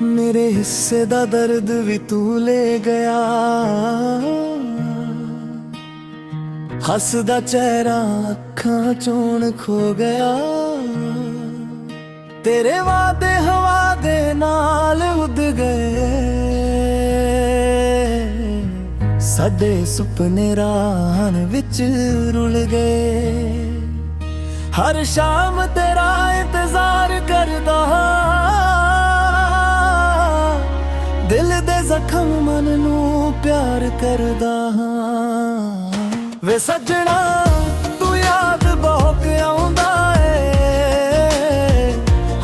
मेरे हिस्से दा दर्द भी तू ले गया। हसदा चेहरा अखां चों खो गया। तेरे वादे हवा दे नाल उड़ गए। साडे सुपने राह विच रुल गए। हर शाम तेरा इंतजार करदा, दिल दे जख्म मन नू प्यार करदा हां। वे सजना तू याद बहुत आउंदा ए,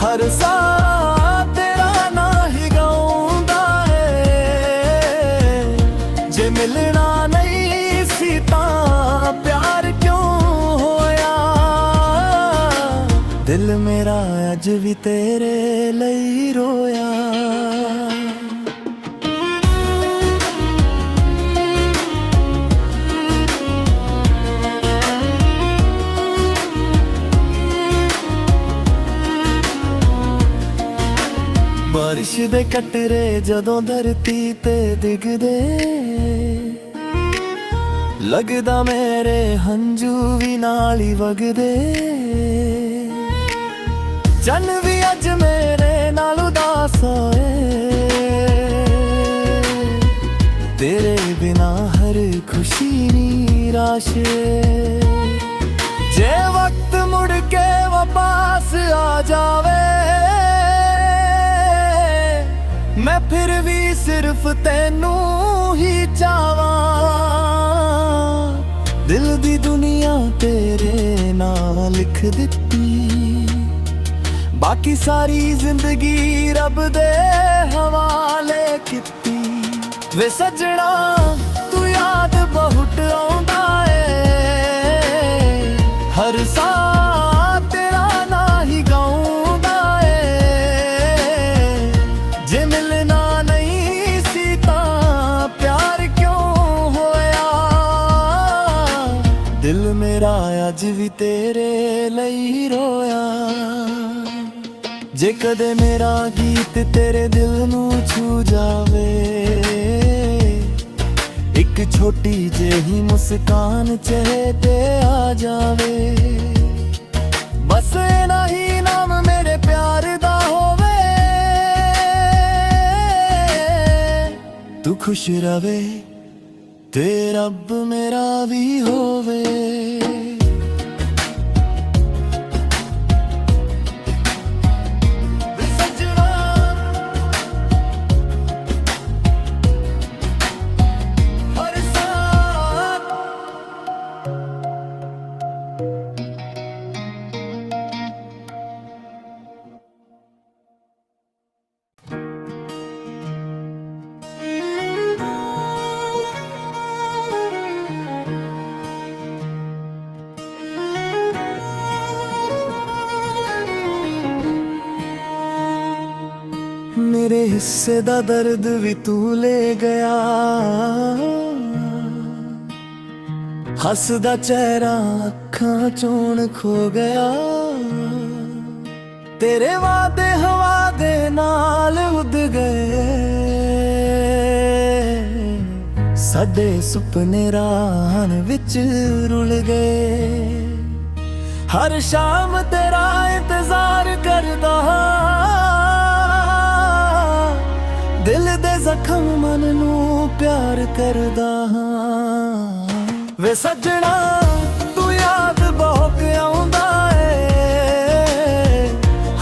हर साल तेरा ना ही गाउंदा ए। जे मिलना नहीं सी तां प्यार क्यों होया। दिल मेरा अज भी तेरे लई रोया। बारिश दे कटरे जदों धरती ते डिगदे, लगदा मेरे हंजू भी नाल ही वगदे। चन भी अज मेरे नाल उदास होए, तेरे बिना हर खुशी निराश। जे वक्त मुड़ के वापस आ जावे, मैं फिर भी सिर्फ तेनू ही चाहवां। दिल दी दुनिया तेरे नाल लिख दित्ती, बाकी सारी जिंदगी रब दे हवाले कीती। वे सजना तू याद बहुत आउंदा ए, हर साल तेरा ना ही गाउंदा ए। जे मिलना नहीं सी तां प्यार क्यों होया। दिल मेरा अज भी तेरे लई रोया। जे कदे मेरा गीत तेरे दिल नू छू जावे, एक छोटी जेही मुस्कान चेहरे ते आ जावे। बस इना ही नाम मेरे प्यार दा होवे, तू खुश रवे ते रब मेरा भी होवे। मेरे हिस्से दा दर्द भी तू ले गया। हसदा चेहरा अखां चों खो गया। तेरे वादे हवा दे नाल उड़ गए। साडे सुपने राह विच रुल गए। हर शाम तेरा इंतजार करदा, दिल दे जख्म मन नू प्यार करदा हां। वे सजना तू याद बहुत आउंदा ए,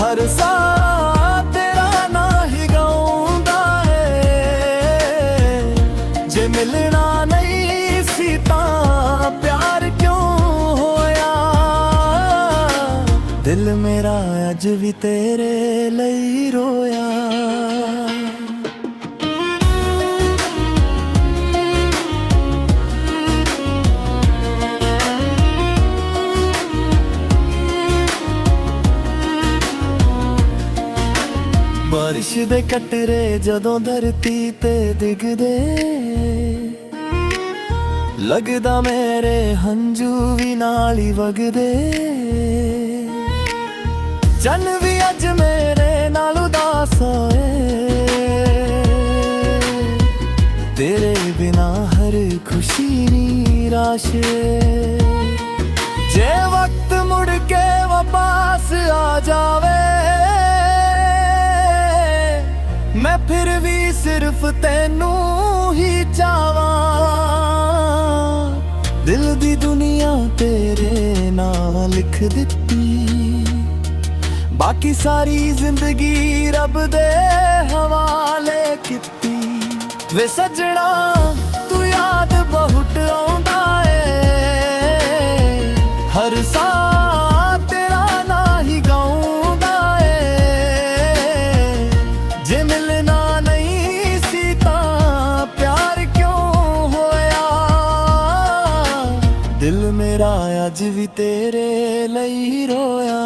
हर साल तेरा ना ही गाउंदा ए। जे मिलना नहीं सी तां प्यार क्यों होया। दिल मेरा अज भी तेरे लई रोया। बारिश दे कटरे जदों धरती ते डिगदे, लगदा मेरे हंजू भी नाल ही वगदे। चन भी अज मेरे नाल उदास होए, निराश जे वक्त मुड़ के वापस आ जावे मैं फिर भी सिर्फ तेनू ही चाहवां दिल दी दुनिया तेरे नाल लिख दित्ती बाकी सारी जिंदगी रब दे हवाले कीती वे सजना तू याद बहुत आउंदा ए हर सा तेरा ना ही गाउंदा ए जे मिलना नहीं सी तां प्यार क्यों होया दिल मेरा अज भी तेरे लई रोया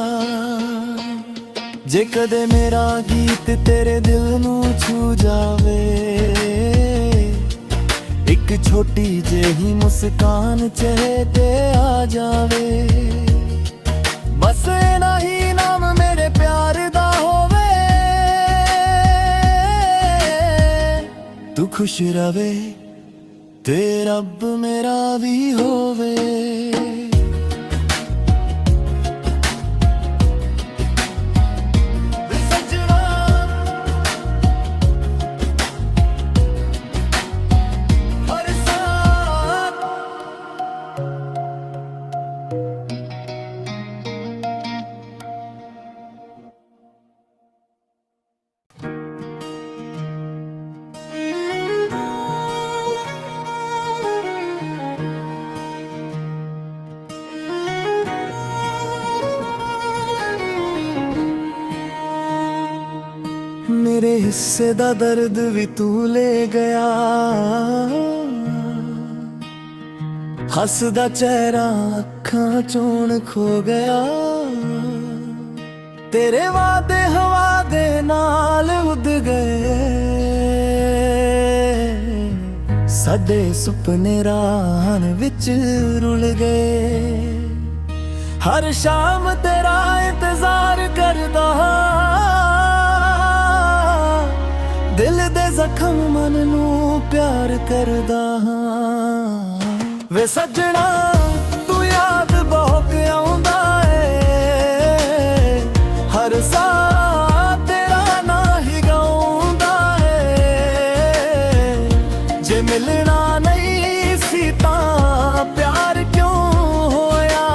जे कदे मेरा गीत तेरे दिल नू छू जावे एक छोटी जेही मुस्कान चेहरे ते आ जावे बस इना ही नाम मेरे प्यार दा होवे तू खुश रवे ते रब मेरा भी होवे मेरे हिस्से दा दर्द भी तू ले गया हसदा चेहरा अखां चों खो गया तेरे वादे हवा दे नाल उड़ गए साडे सुपने राह विच रुल गए हर शाम तेरा इंतजार करदा दिल दे जख्म मन नू प्यार करदा हां वे सजना तू याद बहुत आउंदा ए हर सा तेरा ना ही गाउंदा ए जे मिलना नहीं सी तां प्यार क्यों होया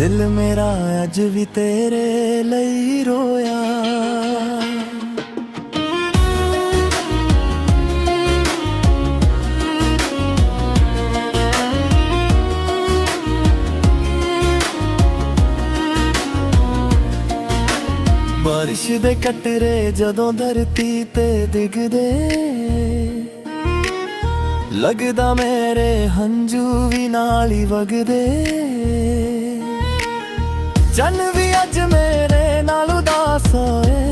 दिल मेरा अज भी तेरे लई रोया बारिश दे कटरे जदों धरती ते डिगदे लगदा मेरे हंजू भी नाल ही वगदे चन भी अज मेरे नाल उदास होए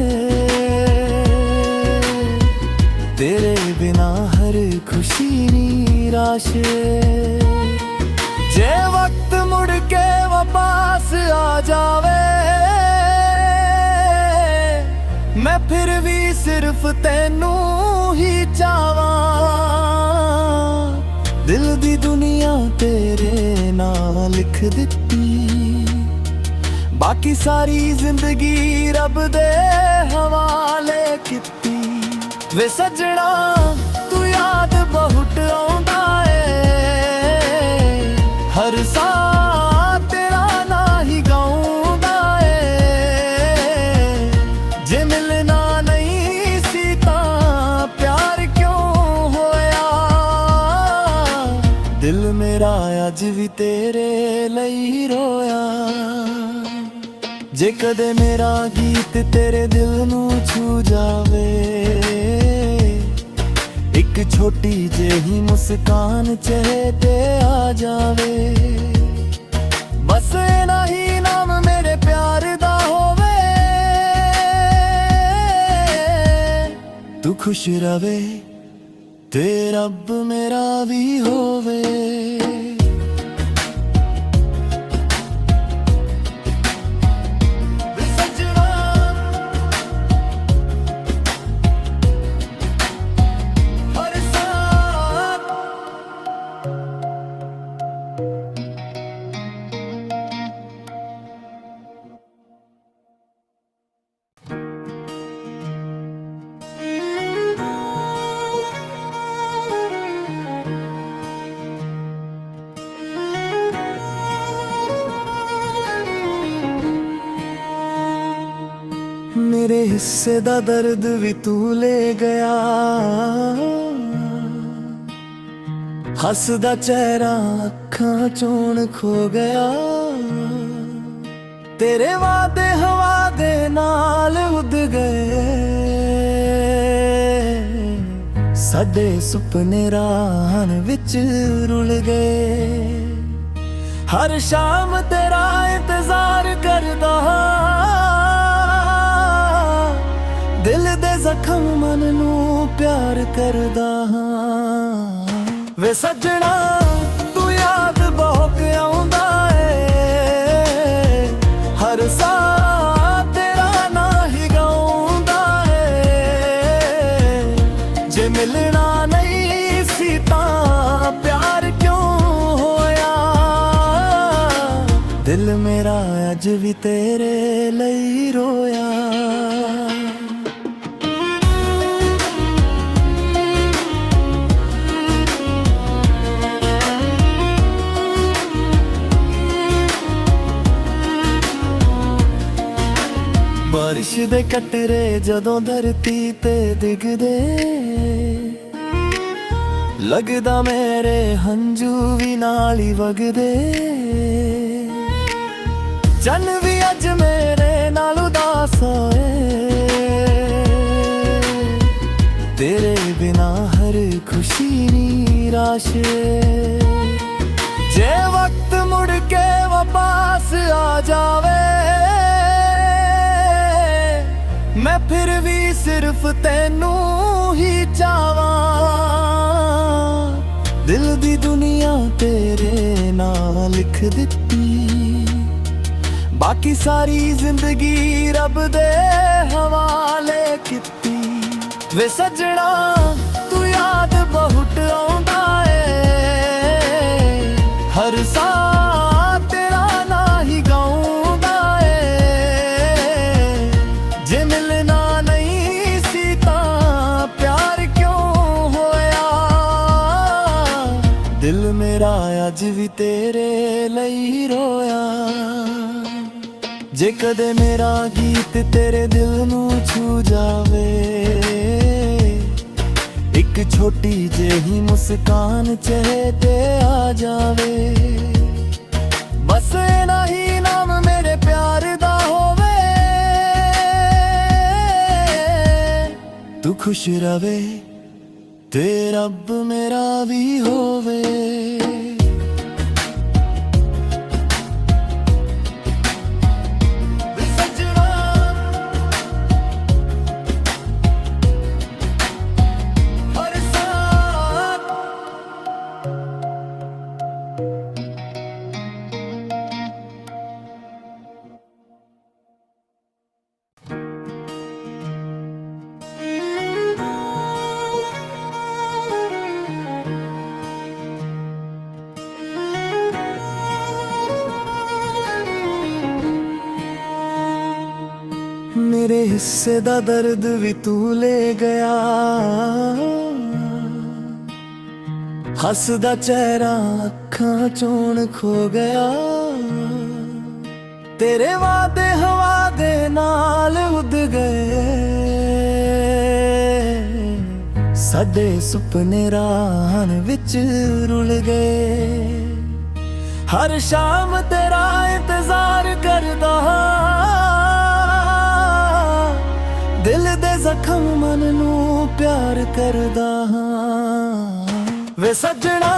तेरे बिना हर खुशी निराश जे वक्त मुड़ के वापस आ जावे मैं फिर भी सिर्फ तेनू ही चाहवां दिल दी दुनिया तेरे नाल लिख दित्ती बाकी सारी जिंदगी रब दे हवाले कीती वे सजना तू याद बहुत आउंदा ए हर सा तेरा ना ही गाउंदा ए जे मिलना नहीं सी तां प्यार क्यों होया दिल मेरा अज भी तेरे लई रोया जे कदे मेरा गीत तेरे दिल नू छू जावे एक छोटी जेही मुस्कान चेहरे ते आ जावे बस इना ही नाम मेरे प्यार दा होवे तू खुश रवे ते रब मेरा भी होवे ਹਿੱਸੇ ਦਾ ਦਰਦ ਵੀ ਤੂੰ ਲੈ ਗਿਆ, ਹੱਸਦਾ ਚਿਹਰਾ ਅੱਖਾਂ ਚੋਂ ਖੋ ਗਿਆ। ਤੇਰੇ ਵਾਦੇ ਹਵਾ ਦੇ ਨਾਲ ਉੱਡ ਗਏ, ਸਾਡੇ ਸੁਪਨੇ ਰਾਹਾਂ ਵਿੱਚ ਰੁਲ ਗਏ। ਹਰ ਸ਼ਾਮ ਤੇਰਾ ਇੰਤਜ਼ਾਰ ਕਰਦਾ, ਦਿਲ ਦੇ ਜ਼ਖਮ ਮਨ ਨੂੰ ਪਿਆਰ ਕਰਦਾ ਹਾਂ। ਵੇ ਸੱਜਣਾ ਤੂੰ ਯਾਦ ਬਹੁਤ ਆਉਂਦਾ ਏ, ਹਰ ਸਾਹ ਤੇਰਾ ਨਾਂ ਹੀ ਗਾਉਂਦਾ ਏ। ਜੇ ਮਿਲਣਾ ਨਹੀਂ ਸੀ ਤਾਂ ਪਿਆਰ ਕਿਉਂ ਹੋਇਆ, ਦਿਲ ਮੇਰਾ ਅੱਜ ਵੀ ਤੇਰੇ ਲਈ ਰੋਇਆ। ਬਾਰਿਸ਼ ਦੇ ਕਟਰੇ ਜਦੋਂ ਧਰਤੀ ਤੇ ਡਿੱਗਦੇ, ਲੱਗਦਾ ਮੇਰੇ ਹੰਝੂ ਵੀ ਨਾਲ ਹੀ ਵਗਦੇ। ਚੰਨ ਵੀ ਅੱਜ ਮੇਰੇ ਨਾਲ ਉਦਾਸ ਹੋਏ, ਤੇਰੇ ਬਿਨਾ ਹਰ ਖੁਸ਼ੀ ਨਿਰਾਸ਼। ਜੇ ਵਕਤ ਮੁੜ ਕੇ ਵਾਪਸ ਆ ਜਾਵੇ, ਮੈਂ ਫਿਰ ਵੀ ਸਿਰਫ ਤੈਨੂੰ ਹੀ ਚਾਹਾਂ। ਦਿਲ ਦੀ ਦੁਨੀਆ ਤੇਰੇ ਨਾਲ ਲਿਖ ਦਿੱਤੀ, ਬਾਕੀ ਸਾਰੀ ਜ਼ਿੰਦਗੀ ਰੱਬ ਦੇ ਹਵਾਲੇ ਕੀਤੀ। ਵੇ ਸੱਜਣਾ ਤੂੰ ਯਾਦ ਬਹੁਤ ਆਉਂਦਾ ਏ, ਹਰ ਸਾਹ ਤੇਰਾ ਨਾਂ ਹੀ ਗਾਉਂਦਾ ਏ। ਜੇ ਮਿਲਣਾ ਨਹੀਂ ਸੀ ਤਾਂ ਪਿਆਰ ਕਿਉਂ ਹੋਇਆ, ਦਿਲ ਮੇਰਾ ਅੱਜ ਵੀ ਤੇਰੇ ਲਈ ਰੋਇਆ। ਜੇ ਕਦੇ ਮੇਰਾ ਗੀਤ ਤੇਰੇ ਦਿਲ ਨੂੰ ਛੂ ਜਾਵੇ, ਇੱਕ ਛੋਟੀ ਜਿਹੀ ਮੁਸਕਾਨ ਚਿਹਰੇ ਤੇ ਆ ਜਾਵੇ। ਬਸ ਇਨਾ ਹੀ ਨਾਮ ਮੇਰੇ ਪਿਆਰ ਦਾ ਹੋਵੇ, ਤੂੰ ਖੁਸ਼ ਰਵੇ ਤੇ ਰੱਬ ਮੇਰਾ ਵੀ ਹੋਵੇ। ਮੇਰੇ ਹਿੱਸੇ ਦਾ ਦਰਦ ਵੀ ਤੂੰ ਲੈ ਗਿਆ, ਹੱਸਦਾ ਚਿਹਰਾ ਅੱਖਾਂ ਚੋਂ ਖੋ ਗਿਆ। ਤੇਰੇ ਵਾਦੇ ਹਵਾ ਦੇ ਨਾਲ ਉੱਡ ਗਏ, ਸਾਡੇ ਸੁਪਨੇ ਰਾਹਾਂ ਵਿੱਚ ਰੁਲ ਗਏ। ਹਰ ਸ਼ਾਮ ਤੇਰਾ ਇੰਤਜ਼ਾਰ ਕਰਦਾ, ਦਿਲ ਦੇ ਜ਼ਖਮ ਮਨ ਨੂੰ ਪਿਆਰ ਕਰਦਾ ਹਾਂ। ਵੇ ਸੱਜਣਾ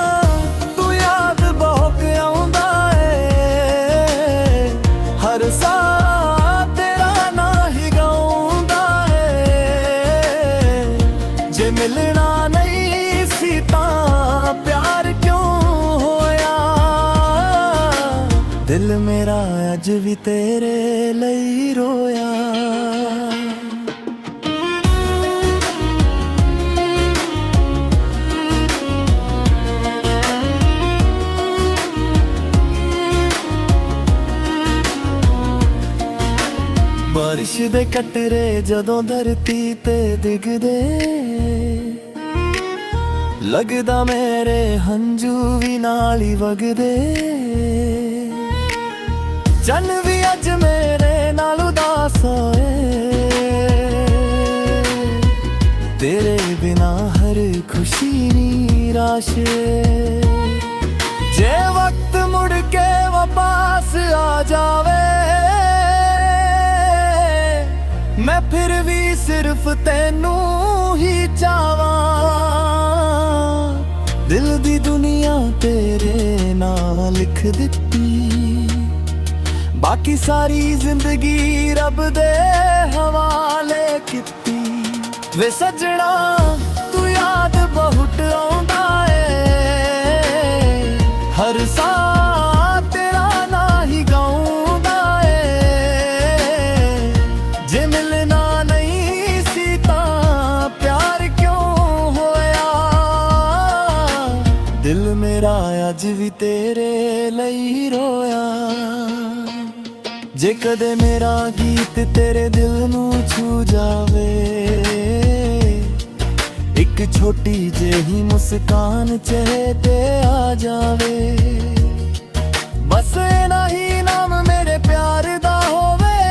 ਤੂੰ ਯਾਦ ਬਹੁਤ ਆਉਂਦਾ ਏ, ਹਰ ਸਾਹ ਤੇਰਾ ਨਾਂ ਹੀ ਗਾਉਂਦਾ ਏ। ਜੇ ਮਿਲਣਾ ਨਹੀਂ ਸੀ ਤਾਂ ਪਿਆਰ ਕਿਉਂ ਹੋਇਆ, ਦਿਲ ਮੇਰਾ ਅੱਜ ਵੀ ਤੇਰੇ ਲਈ ਰੋਇਆ। ਬਾਰਿਸ਼ ਦੇ ਕਟਰੇ ਜਦੋਂ ਧਰਤੀ ਤੇ ਡਿੱਗਦੇ, ਲੱਗਦਾ ਮੇਰੇ ਹੰਝੂ ਵੀ ਨਾਲ ਹੀ ਵਗਦੇ। ਚੰਨ ਵੀ ਅੱਜ ਮੇਰੇ ਨਾਲ ਉਦਾਸ ਹੋਏ, तेरे बिना हर खुशी निराश जे वक्त मुड़ के वापस आ जावे मैं फिर भी सिर्फ तेनू ही चाहवां दिल दी दुनिया तेरे नाल लिख दित्ती बाकी सारी जिंदगी रब दे हवाले कीती वे सजना तू याद बहुत आउंदा ए हर साल तेरा ना ही गाउंदा ए जे मिलना नहीं सी तां प्यार क्यों होया दिल मेरा अज भी तेरे लई रोया जे कदे मेरा गीत तेरे दिल नू छू जावे एक छोटी जेही मुस्कान चेहरे ते आ जावे बस इना ही नाम मेरे प्यार दा होवे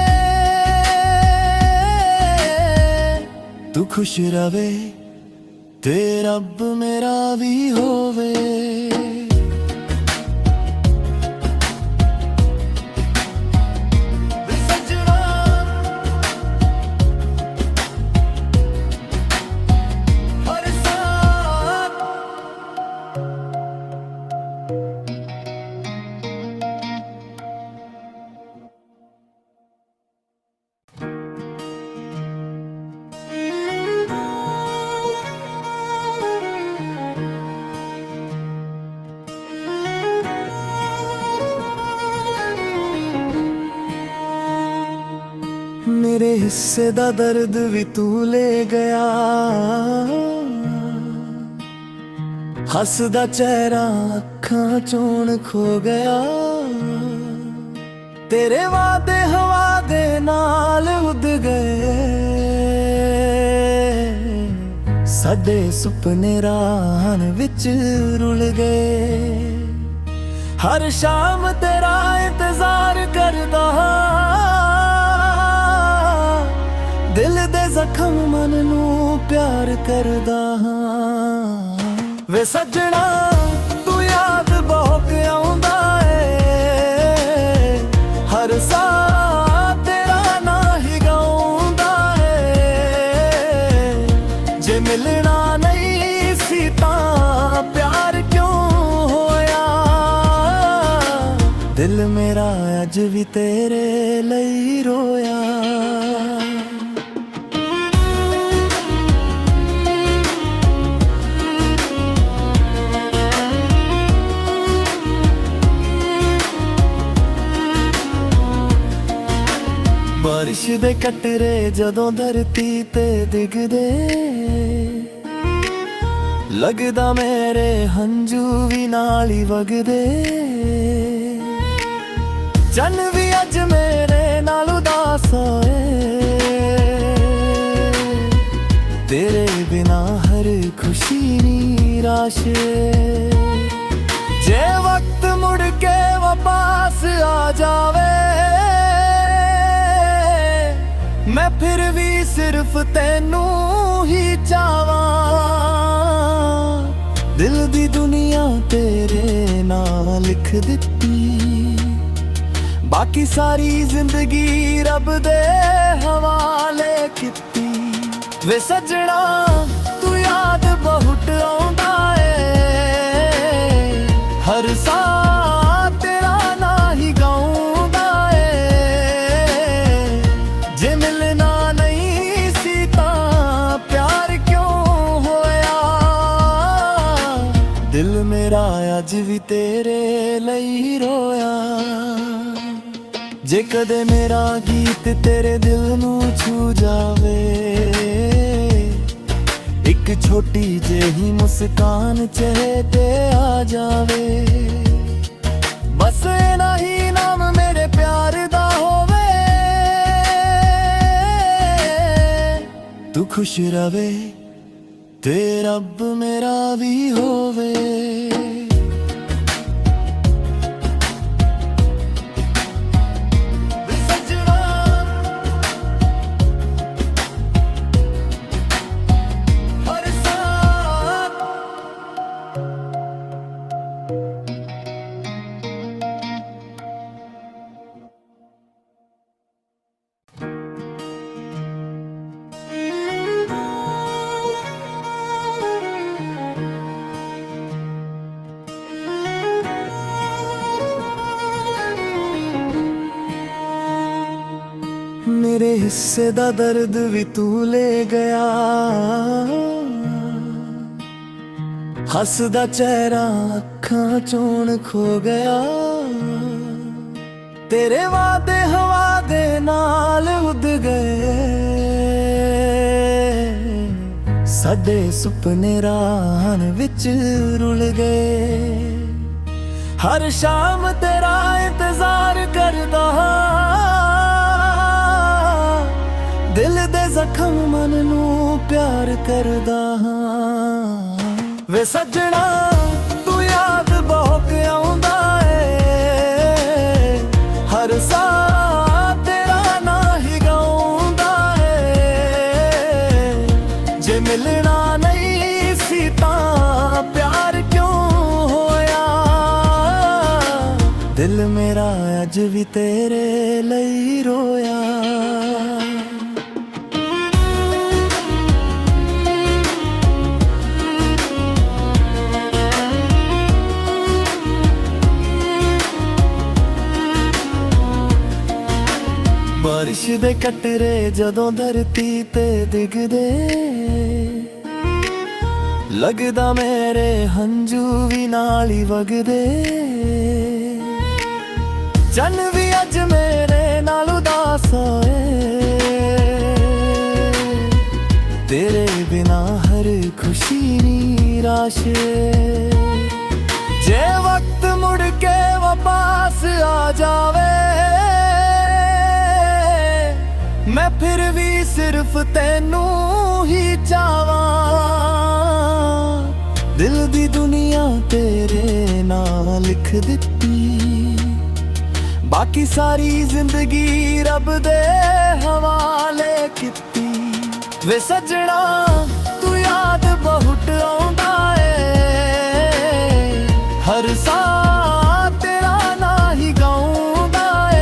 तू खुश रवे ते रब मेरा भी होवे मेरे हिस्से दा दर्द भी तू ले गया हसदा चेहरा अखां चों खो गया तेरे वादे हवा दे नाल उड़ गए साडे सुपने राह विच रुल गए हर शाम तेरा इंतजार करदा दिल दे जख्म मन नू प्यार करदा हां वे सजना तू याद बहुत आउंदा ए हर साल तेरा ना ही गाउंदा ए जे मिलना नहीं सी तां प्यार क्यों होया दिल मेरा अज भी तेरे लई रोया बारिश दे कटरे जदों धरती ते डिगदे लगदा मेरे हंजू भी नाल ही वगदे चन भी अज मेरे नाल उदास होए तेरे बिना हर खुशी निराश जे वक्त मुड़ के वापस आ जावे मैं फिर भी सिर्फ तेनू ही चाहवां दिल दी दुनिया तेरे नाल लिख दित्ती बाकी सारी जिंदगी रब दे हवाले कीती वे सजना तू याद बहुत आउंदा ए हर साल तेरा ना ही गाउंदा ए जे मिलना नहीं सी तां प्यार क्यों होया दिल मेरा अज भी तेरे लई रोया जे कदे मेरा गीत तेरे दिल नू छू जावे एक छोटी जेही मुस्कान चेहरे ते आ जावे बस इना ही नाम मेरे प्यार दा होवे तू खुश रवे ते रब मेरा भी होवे ਹਿੱਸੇ ਦਾ ਦਰਦ ਵੀ ਤੂੰ ਲੈ ਗਿਆ, ਹੱਸਦਾ ਚਿਹਰਾ ਅੱਖਾਂ ਚੋਂ ਖੋ ਗਿਆ। ਤੇਰੇ ਵਾਅਦੇ ਹਵਾ ਦੇ ਨਾਲ ਉੱਡ ਗਏ, ਸਾਡੇ ਸੁਪਨੇ ਰਾਹਾਂ ਵਿੱਚ ਰੁਲ ਗਏ। ਹਰ ਸ਼ਾਮ ਤੇਰਾ ਇੰਤਜ਼ਾਰ ਕਰਦਾ, ਦਿਲ ਦੇ ਜ਼ਖਮ ਮਨ ਨੂੰ ਪਿਆਰ ਕਰਦਾ ਹਾਂ। ਵੇ ਸੱਜਣਾ ਤੂੰ ਯਾਦ ਬਹੁਤ ਆਉਂਦਾ ਏ, ਹਰ ਸਾਹ ਤੇਰਾ ਨਾਂ ਹੀ ਗਾਉਂਦਾ ਏ। ਜੇ ਮਿਲਣਾ ਨਹੀਂ ਸੀ ਤਾਂ ਪਿਆਰ ਕਿਉਂ ਹੋਇਆ, ਦਿਲ ਮੇਰਾ ਅੱਜ ਵੀ ਤੇਰੇ ਲਈ ਰੋਇਆ। ਬਾਰਿਸ਼ ਦੇ ਕਟਰੇ ਜਦੋਂ ਧਰਤੀ ਤੇ ਡਿੱਗਦੇ, ਲੱਗਦਾ ਮੇਰੇ ਹੰਝੂ ਵੀ ਨਾਲ ਹੀ ਵਗਦੇ। ਚੰਨ ਵੀ ਅੱਜ ਮੇਰੇ ਨਾਲ ਉਦਾਸ ਹੋਏ, ਤੇਰੇ ਬਿਨਾ ਹਰ ਖੁਸ਼ੀ ਨਿਰਾਸ਼। ਜੇ ਵਕਤ ਮੁੜ ਕੇ ਵਾਪਸ ਆ ਜਾਵੇ, ਮੈਂ ਫਿਰ ਵੀ ਸਿਰਫ ਤੈਨੂੰ ਹੀ ਚਾਹਾਂ। ਦਿਲ ਦੀ ਦੁਨੀਆ ਤੇਰੇ ਨਾਲ ਲਿਖ ਦਿੱਤੀ, ਬਾਕੀ ਸਾਰੀ ਜ਼ਿੰਦਗੀ ਰੱਬ ਦੇ ਹਵਾਲੇ ਕੀਤੀ। ਵੇ ਸੱਜਣਾ ਤੂੰ ਯਾਦ ਬਹੁਤ ਆਉਂਦਾ ਏ, ਹਰ ਸਾਹ ਤੇਰਾ ਨਾਂ ਹੀ ਗਾਉਂਦਾ ਏ।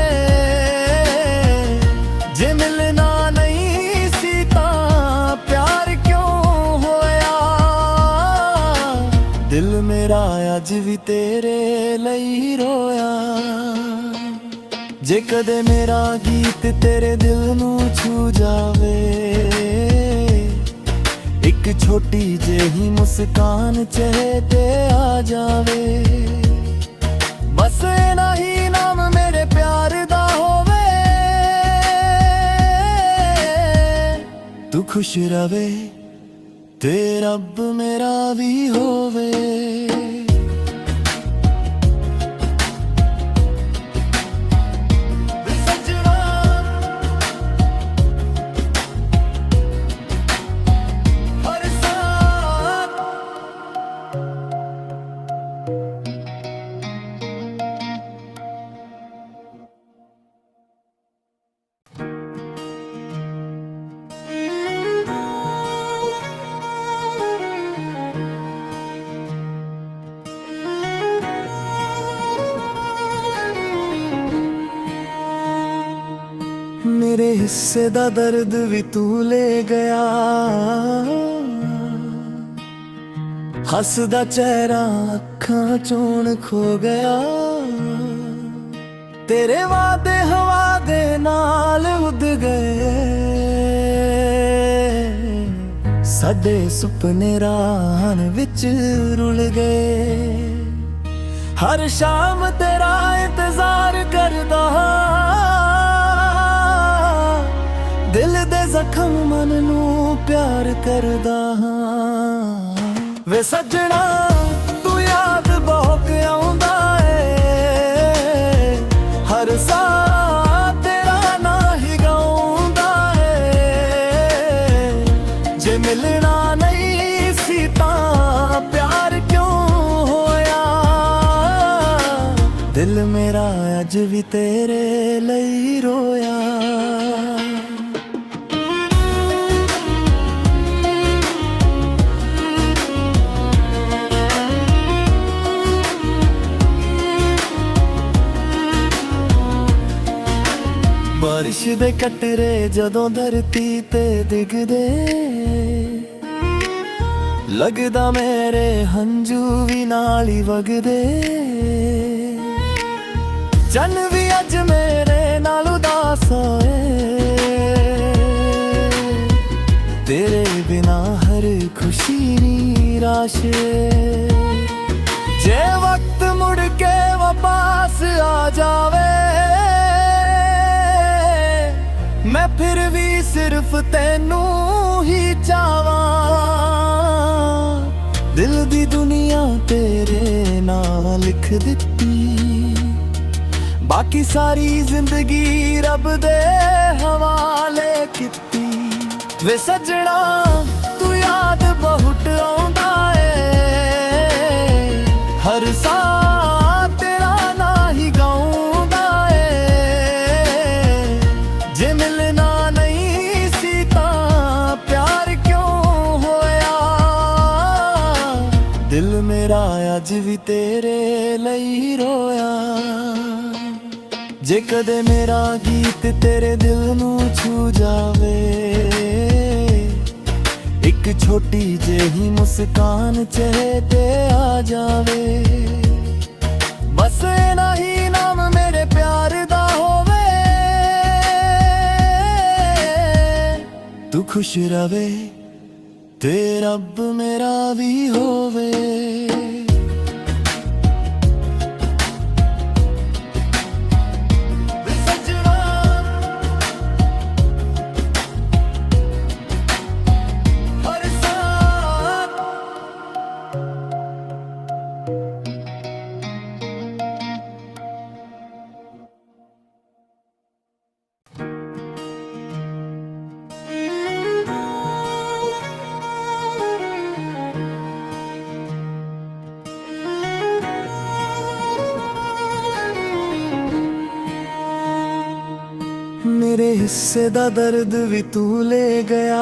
ਜੇ ਮਿਲਣਾ ਨਹੀਂ ਸੀ ਤਾਂ ਪਿਆਰ ਕਿਉਂ ਹੋਇਆ, ਦਿਲ ਮੇਰਾ ਅੱਜ ਵੀ ਤੇਰੇ ਲਈ ਰੋਇਆ। ਜੇ ਕਦੇ ਮੇਰਾ ਗੀਤ ਤੇਰੇ ਦਿਲ ਨੂੰ ਛੂ ਜਾਵੇ, ਇੱਕ ਛੋਟੀ ਜਿਹੀ ਮੁਸਕਾਨ ਚਿਹਰੇ ਤੇ ਆ ਜਾਵੇ। ਬਸ ਇਨਾ ਹੀ ਨਾਮ ਮੇਰੇ ਪਿਆਰ ਦਾ ਹੋਵੇ, ਤੂੰ ਖੁਸ਼ ਰਵੇ ਤੇ ਰੱਬ ਮੇਰਾ ਵੀ ਹੋਵੇ। ਮੇਰੇ ਹਿੱਸੇ ਦਾ ਦਰਦ ਵੀ ਤੂੰ ਲੈ ਗਿਆ, ਹੱਸਦਾ ਚਿਹਰਾ ਅੱਖਾਂ ਚੋਂ ਖੋ ਗਿਆ। ਤੇਰੇ ਵਾਅਦੇ ਹਵਾ ਦੇ ਨਾਲ ਉੱਡ ਗਏ, ਸਾਡੇ ਸੁਪਨੇ ਰਾਹਾਂ ਵਿੱਚ ਰੁਲ ਗਏ। ਹਰ ਸ਼ਾਮ ਤੇਰਾ ਇੰਤਜ਼ਾਰ ਕਰਦਾ, ਦਿਲ ਦੇ ਜ਼ਖਮ ਮਨ ਨੂੰ ਪਿਆਰ ਕਰਦਾ ਹਾਂ। ਵੇ ਸੱਜਣਾ ਤੂੰ ਯਾਦ ਬਹੁਤ ਆਉਂਦਾ ਏ, ਹਰ ਸਾਹ ਤੇਰਾ ਨਾਂ ਹੀ ਗਾਉਂਦਾ ਏ। ਜੇ ਮਿਲਣਾ ਨਹੀਂ ਸੀ ਤਾਂ ਪਿਆਰ ਕਿਉਂ ਹੋਇਆ, ਦਿਲ ਮੇਰਾ ਅੱਜ ਵੀ ਤੇਰੇ ਲਈ ਰੋਇਆ। ਬਾਰਿਸ਼ ਦੇ ਕਟਰੇ ਜਦੋਂ ਧਰਤੀ ਤੇ ਡਿੱਗਦੇ, ਲੱਗਦਾ ਮੇਰੇ ਹੰਝੂ ਵੀ ਨਾਲ ਹੀ ਵਗਦੇ। ਚੰਨ ਵੀ ਅੱਜ ਮੇਰੇ ਨਾਲ ਉਦਾਸ ਹੋਏ, तेरे बिना हर खुशी निराश जे वक्त मुड़ के वापस आ जावे मैं फिर भी सिर्फ तेनू ही चाहवां दिल दी दुनिया तेरे नाल लिख दित्ती बाकी सारी जिंदगी रब दे हवाले कीती वे सजना तू याद बहुत आउंदा ए हर साल तेरा ना ही गाउंदा ए जे मिलना नहीं सी तां प्यार क्यों होया दिल मेरा अज भी तेरे लई रोया जे कदे मेरा गीत तेरे दिल नू छू जावे एक छोटी जेही मुस्कान चेहरे ते आ जावे बस इना ही नाम मेरे प्यार दा होवे तू खुश रवे ते रब मेरा भी होवे मेरे हिस्से दा दर्द भी तू ले गया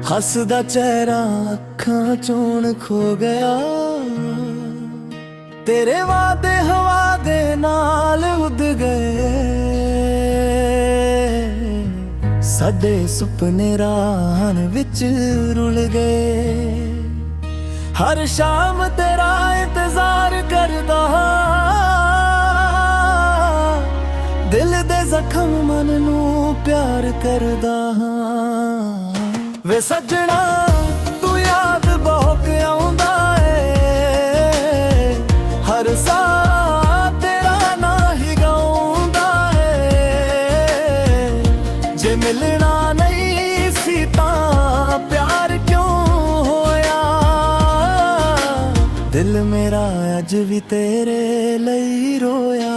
हसदा चेहरा अखां चों खो गया तेरे वादे हवा दे नाल उड़ गए साडे सुपने राह विच रुल गए हर शाम तेरा इंतजार करदा दिल दे जख्म मन नू प्यार करदा हां वे सजना तू याद बहुत आउंदा ए हर साल तेरा ना ही गाउंदा ए जे मिलना नहीं सी तां प्यार क्यों होया दिल मेरा अज भी तेरे लई रोया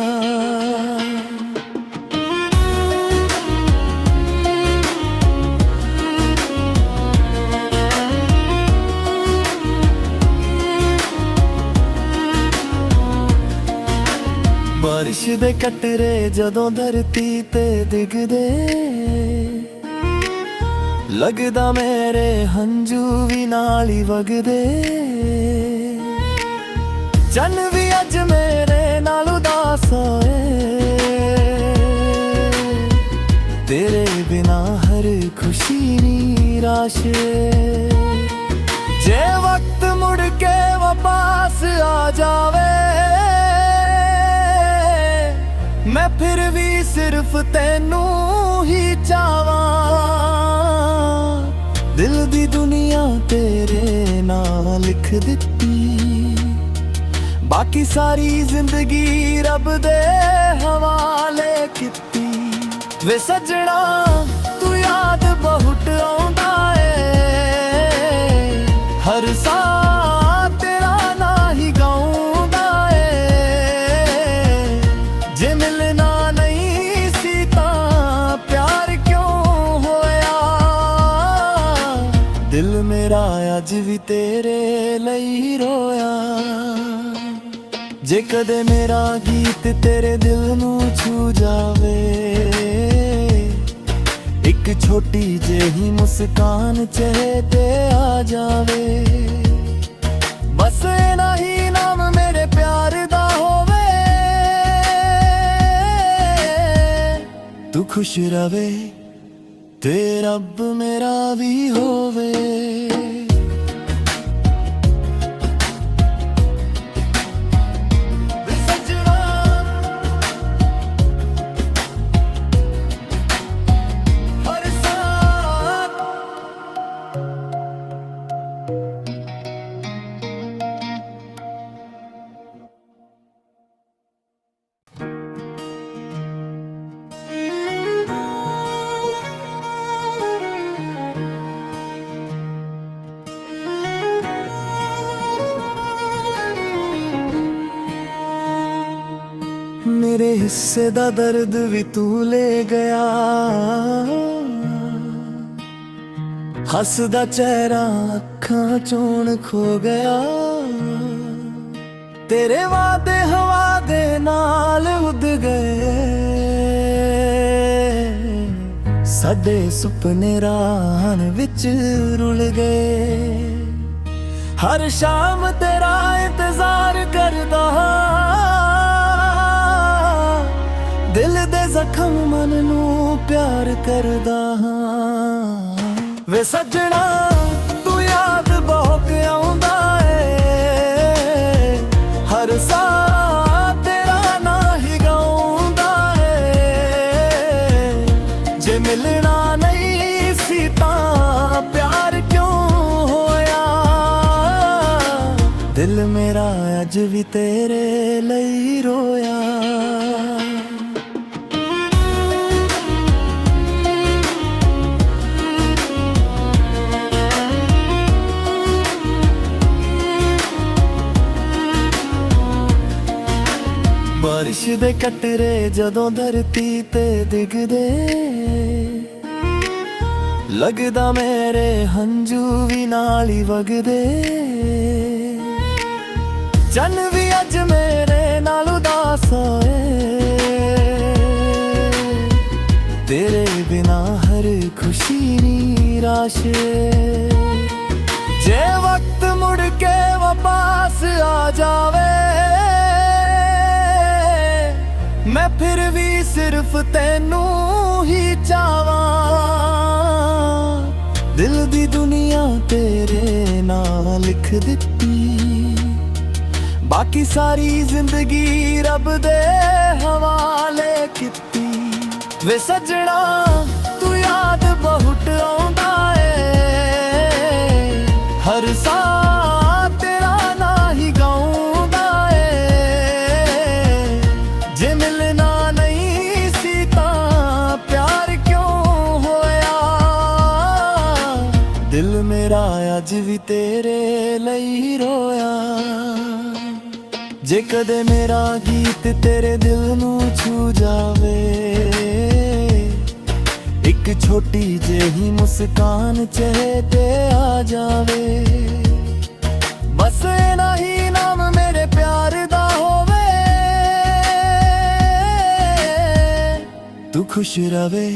बारिश दे कटरे जदों धरती ते डिगदे लगदा मेरे हंजू भी नाल ही वगदे चन भी अज मेरे नाल उदास होए तेरे बिना हर खुशी निराश जे वक्त मुड़ के वापस आ जावे मैं फिर भी सिर्फ तेनू ही चाहवां दिल दी दुनिया तेरे नाल लिख दित्ती बाकी सारी जिंदगी रब दे हवाले कीती वे सजना तू याद बहुत आउंदा ए हर साल तेरा ना ही गाउंदा ए जे मिलना नहीं सी तां प्यार क्यों होया दिल मेरा अज भी तेरे लई रोया जे कदे मेरा गीत तेरे दिल नू छू जावे एक छोटी जेही मुस्कान चेहरे ते आ जावे बस इना ही नाम मेरे प्यार दा होवे तू खुश रवे ते रब मेरा भी होवे ਮੇਰੇ ਹਿੱਸੇ ਦਾ ਦਰਦ ਵੀ ਤੂੰ ਲੈ ਗਿਆ। ਹੱਸਦਾ ਚਿਹਰਾ ਅੱਖਾਂ ਚੋਂ ਖੋ ਗਿਆ। ਤੇਰੇ ਵਾਦੇ ਹਵਾ ਦੇ ਨਾਲ ਉੱਡ ਗਏ। ਸਾਡੇ ਸੁਪਨੇ ਰਾਹਾਂ ਵਿੱਚ ਰੁਲ ਗਏ। ਹਰ ਸ਼ਾਮ ਤੇਰਾ ਇੰਤਜ਼ਾਰ ਕਰਦਾ ਹਾਂ। ਦਿਲ ਦੇ ਜ਼ਖਮ ਮਨ ਨੂੰ ਪਿਆਰ ਕਰਦਾ ਹਾਂ। ਵੇ ਸੱਜਣਾ ਤੂੰ ਯਾਦ ਬਹੁਤ ਆਉਂਦਾ ਏ। ਹਰ ਸਾਹ ਤੇਰਾ ਨਾਂ ਹੀ ਗਾਉਂਦਾ ਏ। ਜੇ ਮਿਲਣਾ ਨਹੀਂ ਸੀ ਤਾਂ ਪਿਆਰ ਕਿਉਂ ਹੋਇਆ। ਦਿਲ ਮੇਰਾ ਅੱਜ ਵੀ ਤੇਰੇ ਲਈ ਰੋਇਆ। ਬਾਰਿਸ਼ ਦੇ ਕਟਰੇ ਜਦੋਂ ਧਰਤੀ ਤੇ ਡਿੱਗਦੇ, ਲੱਗਦਾ ਮੇਰੇ ਹੰਝੂ ਵੀ ਨਾਲ ਹੀ ਵਗਦੇ। ਚੰਨ ਵੀ ਅੱਜ ਮੇਰੇ ਨਾਲ ਉਦਾਸ ਹੋਏ। ਤੇਰੇ ਬਿਨਾ ਹਰ ਖੁਸ਼ੀ ਨਿਰਾਸ਼। ਜੇ ਵਕਤ ਮੁੜ ਕੇ ਵਾਪਸ ਆ ਜਾਵੇ, ਮੈਂ ਫਿਰ ਵੀ ਸਿਰਫ ਤੈਨੂੰ ਹੀ ਚਾਹਾਂ। ਦਿਲ ਦੀ ਦੁਨੀਆ ਤੇਰੇ ਨਾਲ ਲਿਖ ਦਿੱਤੀ। ਬਾਕੀ ਸਾਰੀ ਜ਼ਿੰਦਗੀ ਰੱਬ ਦੇ ਹਵਾਲੇ ਕੀਤੀ। ਵੇ ਸੱਜਣਾ ਤੂੰ ਯਾਦ ਬਹੁਤ ਆਉਂਦਾ ਏ। ਹਰ ਸਾਹ ਤੇਰਾ ਨਾਂ ਹੀ ਗਾਉਂਦਾ ਏ। ਜੇ ਮਿਲਣਾ ਨਹੀਂ ਸੀ ਤਾਂ ਪਿਆਰ ਕਿਉਂ ਹੋਇਆ। ਦਿਲ ਮੇਰਾ ਅੱਜ ਵੀ ਤੇਰੇ ਲਈ ਰੋਇਆ। ਜੇ ਕਦੇ ਮੇਰਾ ਗੀਤ ਤੇਰੇ ਦਿਲ ਨੂੰ ਛੂ ਜਾਵੇ, ਇੱਕ ਛੋਟੀ ਜਿਹੀ ਮੁਸਕਾਨ ਚਿਹਰੇ ਤੇ ਆ ਜਾਵੇ। ਬਸ ਇਨਾ ਹੀ ਨਾਮ ਮੇਰੇ ਪਿਆਰ ਦਾ ਹੋਵੇ। ਤੂੰ ਖੁਸ਼ ਰਵੇ